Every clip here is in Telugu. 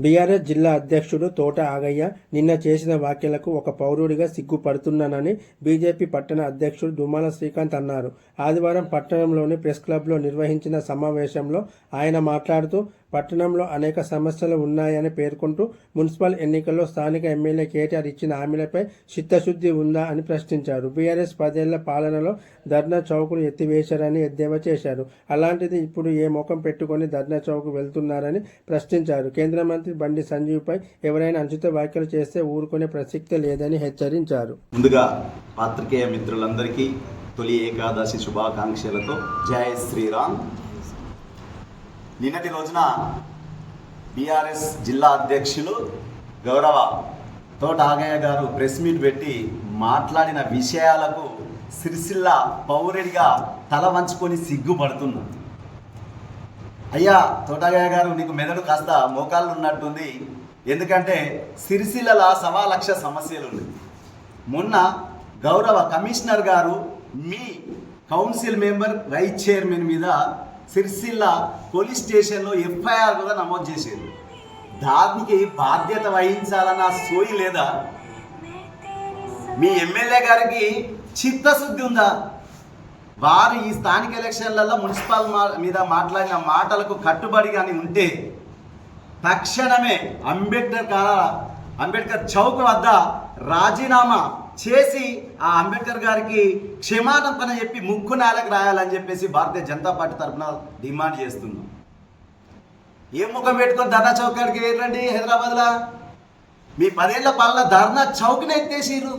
బీఆర్ఎస్ జిల్లా అధ్యక్షుడు తోట ఆగయ్య నిన్న చేసిన వ్యాఖ్యలకు ఒక పౌరుడిగా సిగ్గుపడుతున్నానని బీజేపీ పట్టణ అధ్యక్షుడు దుమ్మాల శ్రీకాంత్ అన్నారు. ఆదివారం పట్టణంలోని ప్రెస్ క్లబ్లో నిర్వహించిన సమావేశంలో ఆయన మాట్లాడుతూ పట్టణంలో అనేక సమస్యలు ఉన్నాయని పేర్కొంటూ మున్సిపల్ ఎన్నికల్లో స్థానిక ఎమ్మెల్యే కేటీఆర్ ఇచ్చిన హామీలపై చిత్తశుద్ధి ఉందా అని ప్రశ్నించారు. బీఆర్ఎస్ 10 ఏళ్ల పాలనలో ధర్నా చౌకులు ఎత్తివేశారని ఎద్దేవా చేశారు. అలాంటిది ఇప్పుడు ఏ ముఖం పెట్టుకొని ధర్నా చౌక్ వెళ్తున్నారని ప్రశ్నించారు. కేంద్ర మంత్రి బండి సంజీవ్పై ఎవరైనా అనుచిత వ్యాఖ్యలు చేస్తే ఊరుకునే ప్రసక్తి లేదని హెచ్చరించారు. ముందుగా పాత్రికేయ మిత్రులందరికీ తొలి ఏకాదశి శుభాకాంక్షలతో జై శ్రీరామ్. నిన్నటి రోజున బీఆర్ఎస్ జిల్లా అధ్యక్షులు గౌరవ తోట ఆగయ్య గారు ప్రెస్ మీట్ పెట్టి మాట్లాడిన విషయాలకు సిరిసిల్ల పౌరుడిగా తల వంచుకొని సిగ్గుపడుతున్నా. అయ్యా తోటగాయ గారు, నీకు మెదడు కాస్త మోకాళ్ళు ఉన్నట్టుంది. ఎందుకంటే సిరిసిల్లల 1,00,000 సమస్యలు ఉన్నాయి. మొన్న గౌరవ కమిషనర్ గారు మీ కౌన్సిల్ మెంబర్ వైస్ చైర్మన్ మీద సిరిసిల్ల పోలీస్ స్టేషన్లో ఎఫ్ఐఆర్ కూడా నమోదు చేశారు. దానికి బాధ్యత వహించాలన్న సోయి లేదా? మీ ఎమ్మెల్యే గారికి చిత్తశుద్ధి ఉందా? వారు ఈ స్థానిక ఎలక్షన్లలో మున్సిపల్ మీద మాట్లాడిన మాటలకు కట్టుబడి కానీ ఉంటే తక్షణమే అంబేద్కర్ చౌక్ వద్ద రాజీనామా చేసి ఆ అంబేద్కర్ గారికి క్షమాపణ చెప్పి ముక్కు నేలకు రాయాలని చెప్పేసి భారతీయ జనతా పార్టీ తరఫున డిమాండ్ చేస్తున్నాం. ఏం ముఖం పెట్టుకొని ధర్నా చౌక్ కాడికి వెళ్ళండి. హైదరాబాద్లో మీ 10 ఏళ్ల పాలన ధర్నా చౌక్ని ఎత్తేసిరు.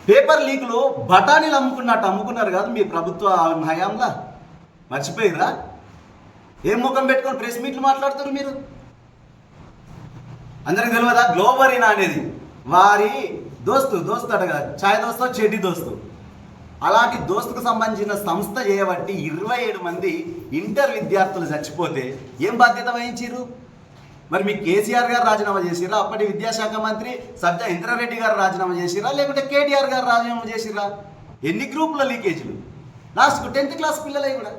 పేపర్ లీక్లో బఠానీలు అమ్ముకున్నారు కాదు మీ ప్రభుత్వ హయాంలా. మర్చిపోయిరా? ఏం ముఖం పెట్టుకొని ప్రెస్ మీట్లు మాట్లాడుతారు మీరు? అందరికి తెలియదా? గ్లోబరీనా అనేది వారి దోస్తు అట కదా, ఛాయ్ దోస్తు చెడ్డి దోస్తు. అలాంటి దోస్తుకు సంబంధించిన సంస్థ చేయబట్టి 27 మంది ఇంటర్ విద్యార్థులు చచ్చిపోతే ఏం బాధ్యత వహించారు? మరి మీ కేసీఆర్ గారు రాజీనామా చేసిరా? అప్పటి విద్యాశాఖ మంత్రి సబ్జా ఇంద్రారెడ్డి గారు రాజీనామా చేసిరా? లేకుంటే కేటీఆర్ గారు రాజీనామా చేసిరా? ఎన్ని గ్రూపుల లీకేజీలు? లాస్ట్కు 10th క్లాస్ పిల్లలే కూడా.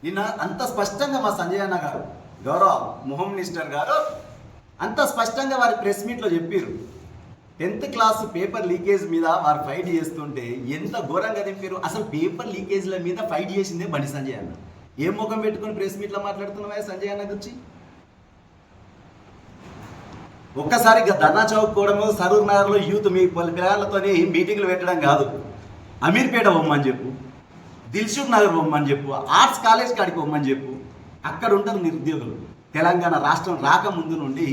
నిన్న అంత స్పష్టంగా మా సంజయ్ అన్న గారు, గౌరవ హోమ్ మినిస్టర్ గారు అంత స్పష్టంగా వారి ప్రెస్ మీట్లో చెప్పారు. 10th క్లాస్ పేపర్ లీకేజ్ మీద వారు ఫైట్ చేస్తుంటే ఎంత ఘోరంగా దింపారు. అసలు పేపర్ లీకేజ్ల మీద ఫైట్ చేసిందే బండి సంజయ్ అన్న. ఏం ముఖం పెట్టుకుని ప్రెస్ మీట్లో మాట్లాడుతున్నావా సంజయ్ అన్న గురించి? ఒక్కసారి ధర్నా చౌక్కోవడము, సరూర్ నగర్లో యూత్ మీ పిల్లలతో మీటింగ్లు పెట్టడం కాదు. అమీర్పేట బొమ్మని చెప్పు, దిల్సుఖ్ నగర్ బొమ్మని చెప్పు, ఆర్ట్స్ కాలేజ్ కాడికి బొమ్మని చెప్పు. అక్కడ ఉంటారు నిరుద్యోగులు. తెలంగాణ రాష్ట్రం రాకముందు నుండి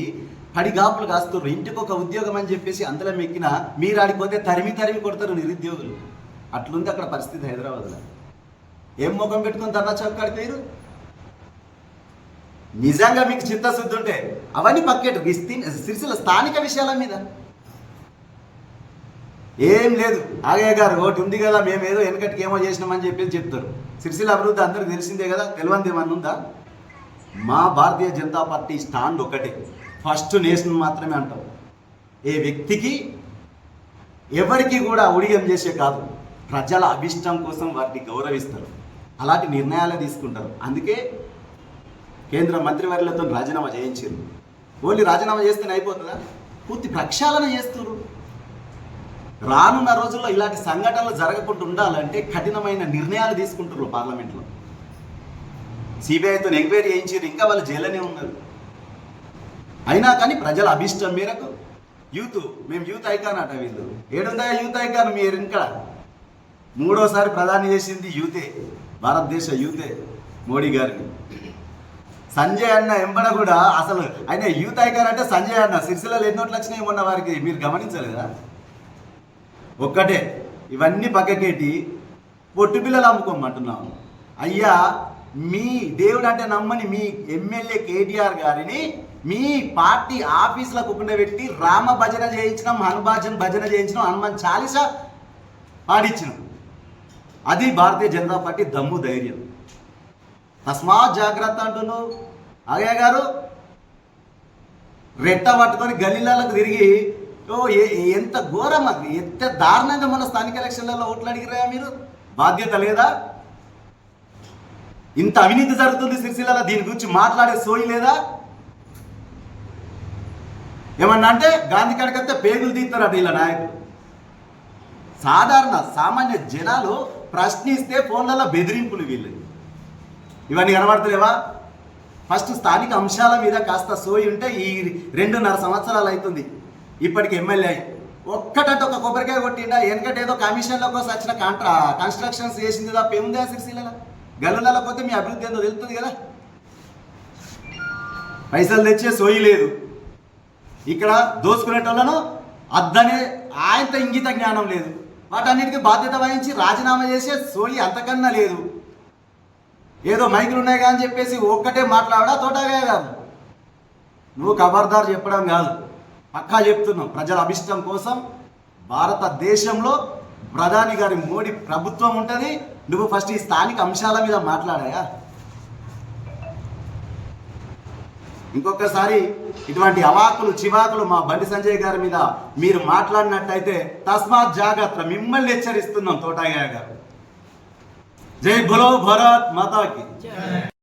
పడిగాపులు కాస్తారు. ఇంటికి ఒక ఉద్యోగం అని చెప్పేసి అందులో మెక్కిన మీరు ఆడిపోతే తరిమి కొడతారు నిరుద్యోగులు. అట్లుంది అక్కడ పరిస్థితి హైదరాబాద్లో. ఏం ముఖం పెట్టుకుని ధర్నా చౌక్ కాడికి పోయారు? నిజంగా మీకు చిత్తశుద్ధి ఉంటే అవన్నీ పక్కేటు సిరిసిల్ల స్థానిక విషయాల మీద ఏం లేదు. ఆగయ్య గారు ఒకటి ఉంది కదా, మేము ఏదో వెనకటికి ఏమో చేసినామని చెప్పేసి చెప్తారు. సిరిసిల్ల అభివృద్ధి అందరికి తెలిసిందే కదా, తెలియంది ఏమన్నా ఉందా? మా భారతీయ జనతా పార్టీ స్టాండ్ ఒకటే, ఫస్ట్ నేషన్ మాత్రమే అంటాం. ఏ వ్యక్తికి ఎవరికి కూడా ఉడిగం చేసే కాదు, ప్రజల అభిష్టం కోసం వాటిని గౌరవిస్తారు, అలాంటి నిర్ణయాలే తీసుకుంటారు. అందుకే కేంద్ర మంత్రివర్యులతో రాజీనామా చేయించారు. ఓన్లీ రాజీనామా చేస్తేనే అయిపోతుందా? పూర్తి ప్రక్షాళన చేస్తున్నారు. రానున్న రోజుల్లో ఇలాంటి సంఘటనలు జరగకుండా ఉండాలంటే కఠినమైన నిర్ణయాలు తీసుకుంటారు పార్లమెంట్లో. సిబిఐతో ఎంక్వైరీ చేయించారు, ఇంకా వాళ్ళు జైల్లోనే ఉన్నారు. అయినా కానీ ప్రజల అభిష్టం మేరకు మేము యూత్ ఐకాన్ అట. వీళ్ళు ఏడుందా యూత్ ఐకాన్? మీరు ఇంకా 3వసారి ప్రధాని చేసింది యూతే, భారతదేశ యూతే మోడీ గారిని. సంజయ్ అన్న ఎంబడ కూడా అసలు ఆయన యూత్ ఐకాన్ అంటే సంజయ్ అన్న. సిరిసిల్లలో ఎన్ని ఓట్లు వచ్చినాయి మొన్న వారికి, మీరు గమనించలేదా? ఒక్కటే ఇవన్నీ పక్కకేటి పొట్టు పిల్లలు అమ్ముకోమంటున్నాము. అయ్యా, మీ దేవుడు అంటే నమ్మని మీ ఎమ్మెల్యే కేటీఆర్ గారిని మీ పార్టీ ఆఫీసులకు పెట్టి రామ భజన చేయించినాం, భజన చేయించినాం, హనుమాన్ చాలీసా పాడించినాం. అది భారతీయ జనతా పార్టీ దమ్ము ధైర్యం. తస్మాత్ జాగ్రత్త అంటున్నావు ఆగయ్య గారు. రెట్ట పట్టుకొని గల్లీలకు తిరిగి ఎంత ఘోరం, ఎంత దారుణంగా మన స్థానిక ఎలక్షన్లలో ఓట్లు అడిగిరా మీరు? బాధ్యత లేదా? ఇంత అవినీతి జరుగుతుంది సిరిసిల్లలో, దీని గురించి మాట్లాడే సోయి లేదా? ఏమన్నా అంటే గాంధీ కాడికి వస్తే పేగులు తీస్తారట వీళ్ళ నాయకులు. సాధారణ సామాన్య జనాలు ప్రశ్నిస్తే ఫోన్లలో బెదిరింపులు వీళ్ళు. ఇవన్నీ కనబడతలేవా? ఫస్ట్ స్థానిక అంశాల మీద కాస్త సోయి ఉంటే ఈ 2.5 సంవత్సరాలు అవుతుంది ఇప్పటికి ఎమ్మెల్యే అయి. ఒక్కటంటే ఒక కొబ్బరికాయ కొట్టిండా? ఎందుకంటే ఏదో కమిషన్ల కోసం వచ్చిన కన్స్ట్రక్షన్స్ చేసింది తప్ప ఏముంది? సిరిసిల్ల గల్లులలో పోతే మీ అభివృద్ధి ఏందో తెలుస్తుంది కదా. పైసలు తెచ్చే సోయి లేదు. ఇక్కడ దోసుకునేటోళ్ళను అద్దనే ఆయనతో ఇంగిత జ్ఞానం లేదు. వాటన్నిటికీ బాధ్యత వహించి రాజీనామా చేసే సోయి అంతకన్నా లేదు. ఏదో మైకులు ఉన్నాయి కానీ చెప్పేసి ఒక్కటే మాట్లాడా తోటగా కాదు. నువ్వు ఖబర్దార్ చెప్పడం కాదు, పక్కా చెప్తున్నావు. ప్రజల అభిష్టం కోసం భారతదేశంలో ప్రధాని గారి మోడీ ప్రభుత్వం ఉంటుంది. నువ్వు ఫస్ట్ ఈ స్థానిక అంశాల మీద మాట్లాడాయా? ఇంకొకసారి ఇటువంటి అవాకులు చివాకులు మా బండి సంజయ్ గారి మీద మీరు మాట్లాడినట్టయితే తస్మాత్ జాగ్రత్త, మిమ్మల్ని హెచ్చరిస్తున్నాం తోటయ్య గారు. జై బోలో భారత్ మాతాకి.